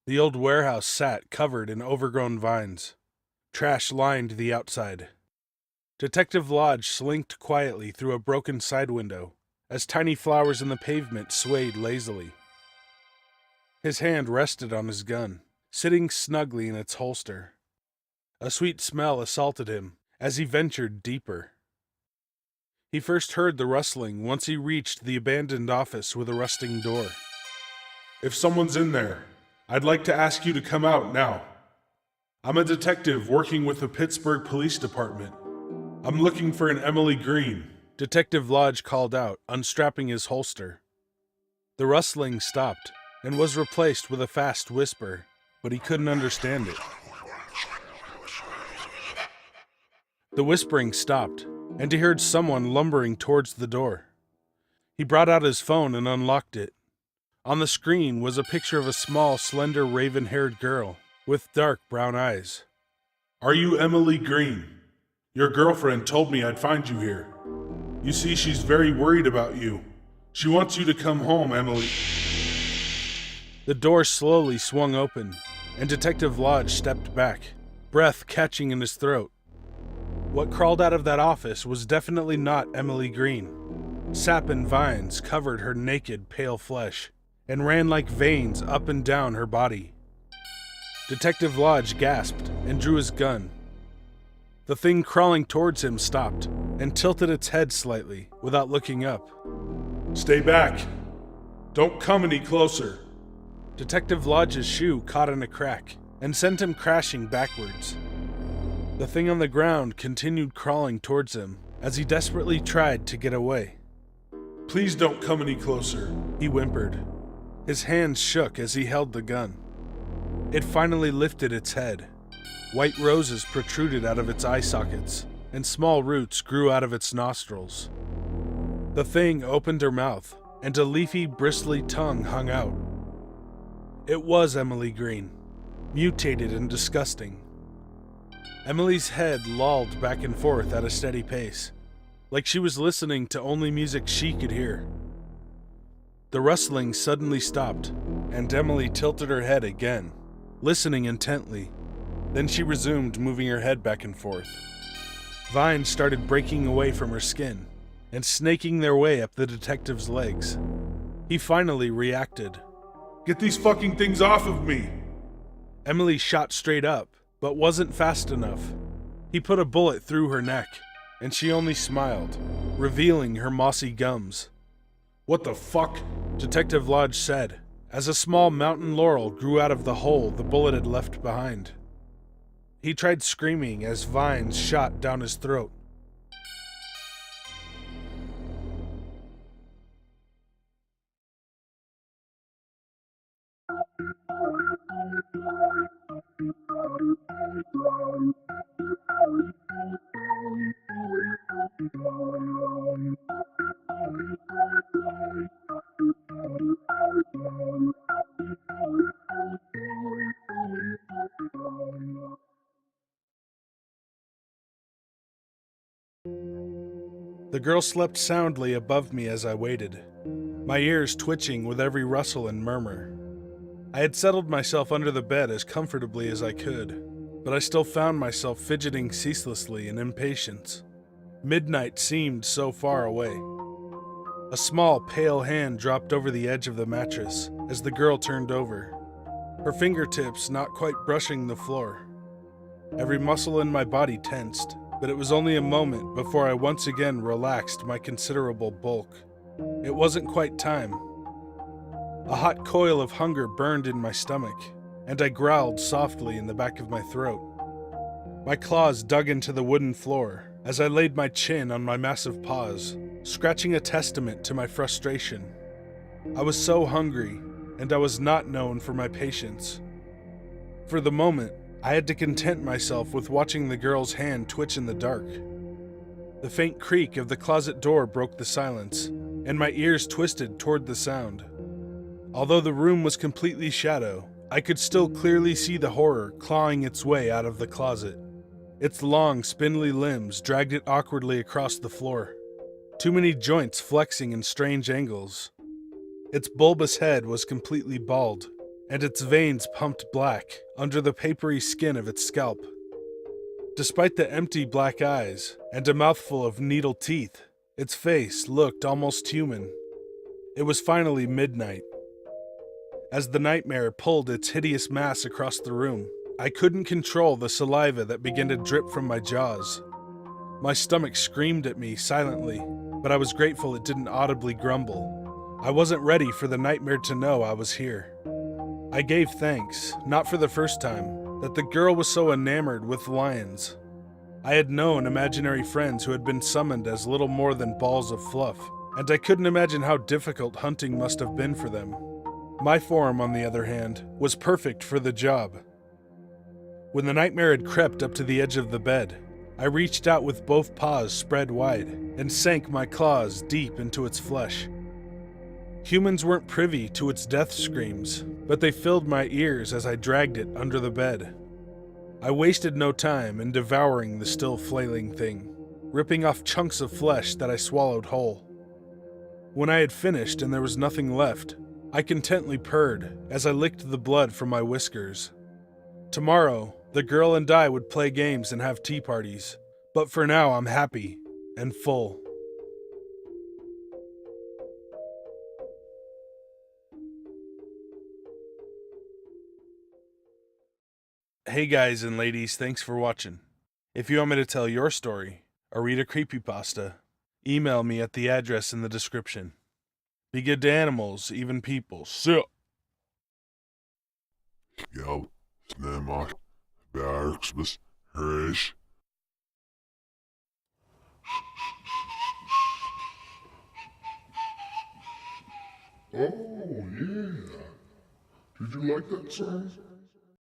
The old warehouse sat covered in overgrown vines. Trash lined the outside. Detective Lodge slinked quietly through a broken side window as tiny flowers in the pavement swayed lazily. His hand rested on his gun, sitting snugly in its holster. A sweet smell assaulted him as he ventured deeper. He first heard the rustling once he reached the abandoned office with a rusting door. If someone's in there, I'd like to ask you to come out now. I'm a detective working with the Pittsburgh Police Department. I'm looking for an Emily Green. Detective Lodge called out, unstrapping his holster. The rustling stopped and was replaced with a fast whisper, but he couldn't understand it. The whispering stopped, and he heard someone lumbering towards the door. He brought out his phone and unlocked it. On the screen was a picture of a small, slender, raven-haired girl with dark brown eyes. Are you Emily Green? Your girlfriend told me I'd find you here. You see, she's very worried about you. She wants you to come home, Emily. The door slowly swung open, and Detective Lodge stepped back, breath catching in his throat. What crawled out of that office was definitely not Emily Green. Sap and vines covered her naked, pale flesh and ran like veins up and down her body. Detective Lodge gasped and drew his gun. The thing crawling towards him stopped and tilted its head slightly without looking up. Stay back. Don't come any closer. Detective Lodge's shoe caught in a crack and sent him crashing backwards. The thing on the ground continued crawling towards him as he desperately tried to get away. Please don't come any closer, he whimpered. His hands shook as he held the gun. It finally lifted its head. White roses protruded out of its eye sockets, and small roots grew out of its nostrils. The thing opened her mouth, and a leafy, bristly tongue hung out. It was Emily Green, mutated and disgusting. Emily's head lolled back and forth at a steady pace, like she was listening to only music she could hear. The rustling suddenly stopped, and Emily tilted her head again, listening intently. Then she resumed moving her head back and forth. Vines started breaking away from her skin and snaking their way up the detective's legs. He finally reacted. Get these fucking things off of me! Emily shot straight up, but wasn't fast enough. He put a bullet through her neck, and she only smiled, revealing her mossy gums. What the fuck? Detective Lodge said, as a small mountain laurel grew out of the hole the bullet had left behind. He tried screaming as vines shot down his throat. The girl slept soundly above me as I waited, my ears twitching with every rustle and murmur. I had settled myself under the bed as comfortably as I could, but I still found myself fidgeting ceaselessly in impatience. Midnight seemed so far away. A small, pale hand dropped over the edge of the mattress as the girl turned over, her fingertips not quite brushing the floor. Every muscle in my body tensed, but it was only a moment before I once again relaxed my considerable bulk. It wasn't quite time. A hot coil of hunger burned in my stomach, and I growled softly in the back of my throat. My claws dug into the wooden floor as I laid my chin on my massive paws, scratching a testament to my frustration. I was so hungry, and I was not known for my patience. For the moment, I had to content myself with watching the girl's hand twitch in the dark. The faint creak of the closet door broke the silence, and my ears twisted toward the sound. Although the room was completely shadow, I could still clearly see the horror clawing its way out of the closet. Its long, spindly limbs dragged it awkwardly across the floor, too many joints flexing in strange angles. Its bulbous head was completely bald, and its veins pumped black under the papery skin of its scalp. Despite the empty black eyes and a mouthful of needle teeth, its face looked almost human. It was finally midnight. As the nightmare pulled its hideous mass across the room, I couldn't control the saliva that began to drip from my jaws. My stomach screamed at me silently, but I was grateful it didn't audibly grumble. I wasn't ready for the nightmare to know I was here. I gave thanks, not for the first time, that the girl was so enamored with lions. I had known imaginary friends who had been summoned as little more than balls of fluff, and I couldn't imagine how difficult hunting must have been for them. My form, on the other hand, was perfect for the job. When the nightmare had crept up to the edge of the bed, I reached out with both paws spread wide and sank my claws deep into its flesh. Humans weren't privy to its death screams, but they filled my ears as I dragged it under the bed. I wasted no time in devouring the still flailing thing, ripping off chunks of flesh that I swallowed whole. When I had finished and there was nothing left, I contently purred as I licked the blood from my whiskers. Tomorrow, the girl and I would play games and have tea parties, but for now I'm happy and full. Hey guys and ladies, thanks for watching. If you want me to tell your story or read a creepypasta, email me at the address in the description. Be good to animals, even people. So. Gel, snämar, björksbus, rish. Oh, yeah. Did you like that song?